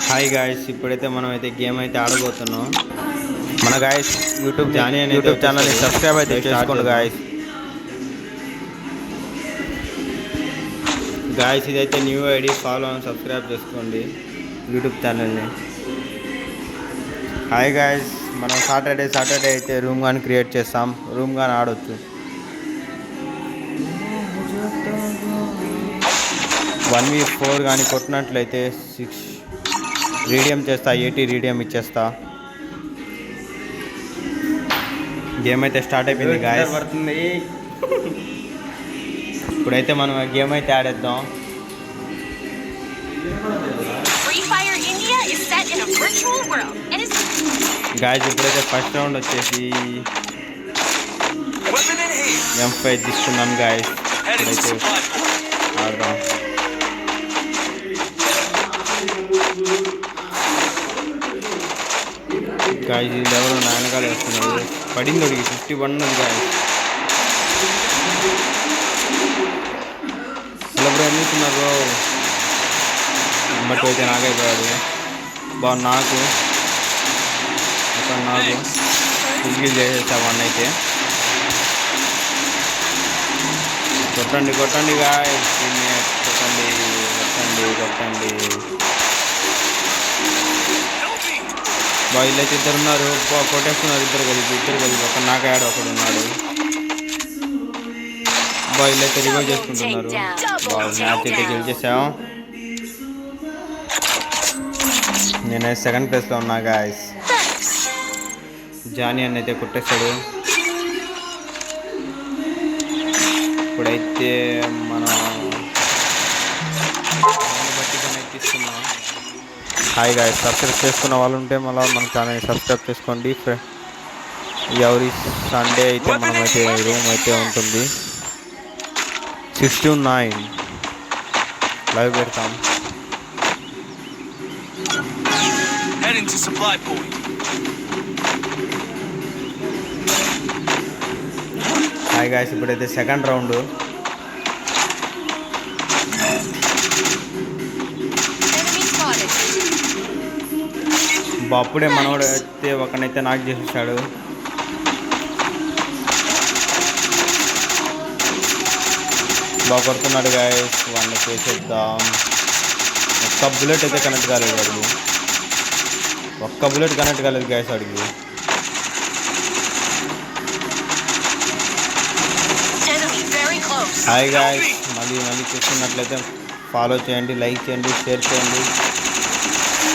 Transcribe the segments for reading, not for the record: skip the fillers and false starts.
Hi guys, ఇప్పుడైతే మనం అయితే గేమ్ అయితే ఆడబోతున్నాం. మన గాయస్ యూట్యూబ్ ఛానల్ని సబ్స్క్రైబ్ అయితే చేసుకోండి గాయస్. ఇదైతే న్యూ ఐడి, ఫాలో అని సబ్స్క్రైబ్ చేసుకోండి యూట్యూబ్ ఛానల్ని. హాయ్ గాయస్, మనం సాటర్డే అయితే రూమ్ కానీ క్రియేట్ చేస్తాం, రూమ్ కానీ ఆడవచ్చు. 1v4 కానీ కొట్టినట్లయితే 6 రీడియం చేస్తా, 80 రీడియం ఇచ్చేస్తా. గేమ్ అయితే స్టార్ట్ అయిపోయింది గాయస్. ఇప్పుడైతే మనం గేమ్ అయితే ఆడేద్దాం. గాయస్ ఇప్పుడైతే ఫస్ట్ రౌండ్ వచ్చేసి M5 తీసుకున్నాం గాయస్. ఇప్పుడైతే ఆడదాం. గాయస్ ఈ లెవెల్ నాయనకాలు వేస్తున్నారు. పడింది అడిగి 51 ఉంది గాయస్. ఇలా ఏం చేస్తున్నారు? నెంబర్ 2 అయితే నాకైపోయాడు. బాగుంది. నాకు ఫుల్ చేసేసావన్న అయితే. కొట్టండి గాయస్, కొట్టండి. వీళ్ళైతే ఇద్దరు ఉన్నారు. కొట్టేస్తున్నారు ఇద్దరు కలిపి. ఒక నాకాడు, ఒకడు ఉన్నాడు. వీళ్ళైతే రివైవ్ చేసుకుంటున్నారు. మ్యాచ్ అయితే గెలిచేసాం. నేను సెకండ్ ప్లేస్లో ఉన్నా గాయస్. జానీ అని అయితే కొట్టేస్తాడు. ఇప్పుడైతే మనం తీసుకున్నాం. హాయ్ గాయస్, సబ్స్క్రైబ్ చేసుకున్న వాళ్ళు ఉంటే మళ్ళీ మన ఛానల్ని సబ్స్క్రైబ్ చేసుకోండి. ఎవరి సండే అయితే మనమైతే రూమ్ అయితే ఉంటుంది. 6 to 9 లైవ్ పెడతాం. హాయ్ గాయస్, ఇప్పుడైతే సెకండ్ రౌండ్. అప్పుడే మనవాడు అయితే ఒకనైతే నాక్ చేసేసాడు. బాగా కొడుతున్నాడు గాయస్. వాడిని చేసేద్దాం. ఒక్క బుల్లెట్ అయితే కనెక్ట్ కాలేదు గాయస్ వాడికి. హాయ్ గాయస్, మళ్ళీ చూస్తున్నట్లయితే ఫాలో చేయండి, లైక్ చేయండి, షేర్ చేయండి.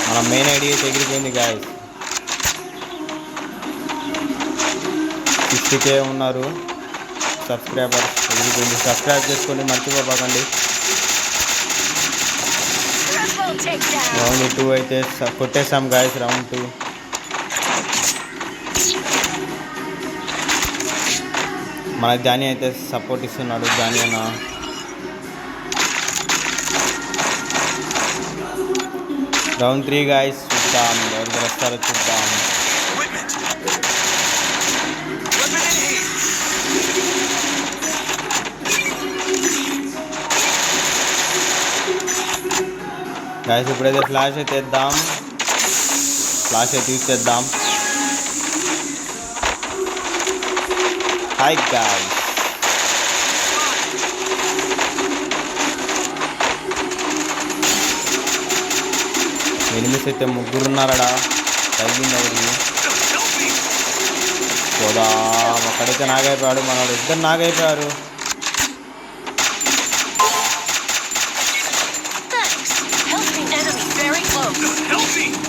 మన మెయిన్ ఐడి అయితే ఎగిరిపోయింది గాయస్. 60K ఉన్నారు సబ్స్క్రైబర్స్. ఎగిరిపోయింది. సబ్స్క్రైబ్ చేసుకోండి, మర్చిపోకండి. రౌండ్ 2 అయితే కొట్టేసాం గాయస్. రౌండ్ 2 మనకు జానీ అయితే సపోర్ట్ ఇస్తున్నాడు. జానీ అన్న రౌండ్ 3 గాయస్. చూద్దాం ఎవరు గెలుస్తారో చూద్దాం. గాయస్ ఇప్పుడైతే ఫ్లాష్ అయితే యూజ్ చేద్దాం. హాయ్ గాయస్, ఎనిమిస్ అయితే 3 ఉన్నారడా. తగ్గింది ఎవరికి పోదా. ఒక్కడైతే నాగైపోయాడు. మనోడు ఇద్దరు నాగైపోయారు.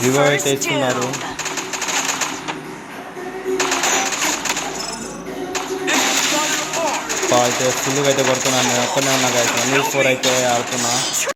రివైవ్ అయితే ఇస్తున్నారు. అయితే ఫుల్గా అయితే కొడుతున్నాను. నేను ఒక్కనే ఉన్నా గాయస్. 1v4 అయితే ఆడుతున్నా.